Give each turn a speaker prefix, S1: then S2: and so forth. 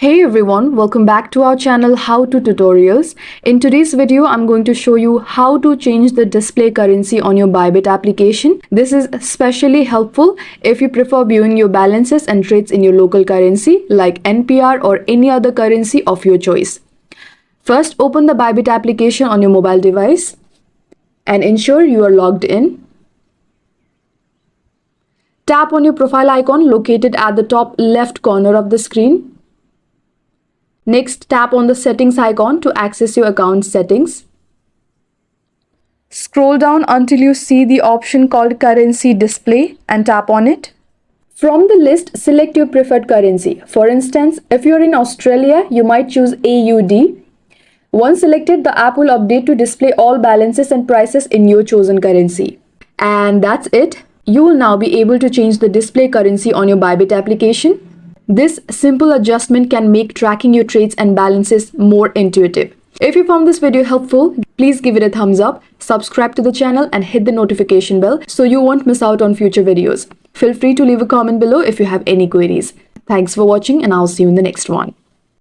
S1: Hey everyone, welcome back to our channel How to Tutorials. In today's video, I'm going to show you how to change the display currency on your Bybit application. This is especially helpful if you prefer viewing your balances and trades in your local currency like NPR or any other currency of your choice. First, open the Bybit application on your mobile device and ensure you are logged in. Tap on your profile icon located at the top left corner of the screen. Next, tap on the settings icon to access your account settings. Scroll down until you see the option called Currency Display and tap on it. From the list, select your preferred currency. For instance, if you're in Australia, you might choose AUD. Once selected, the app will update to display all balances and prices in your chosen currency. And that's it. You will now be able to change the display currency on your Bybit application. This simple adjustment can make tracking your trades and balances more intuitive. If you found this video helpful, please give it a thumbs up, subscribe to the channel and hit the notification bell so you won't miss out on future videos. Feel free to leave a comment below if you have any queries. Thanks for watching and I'll see you in the next one.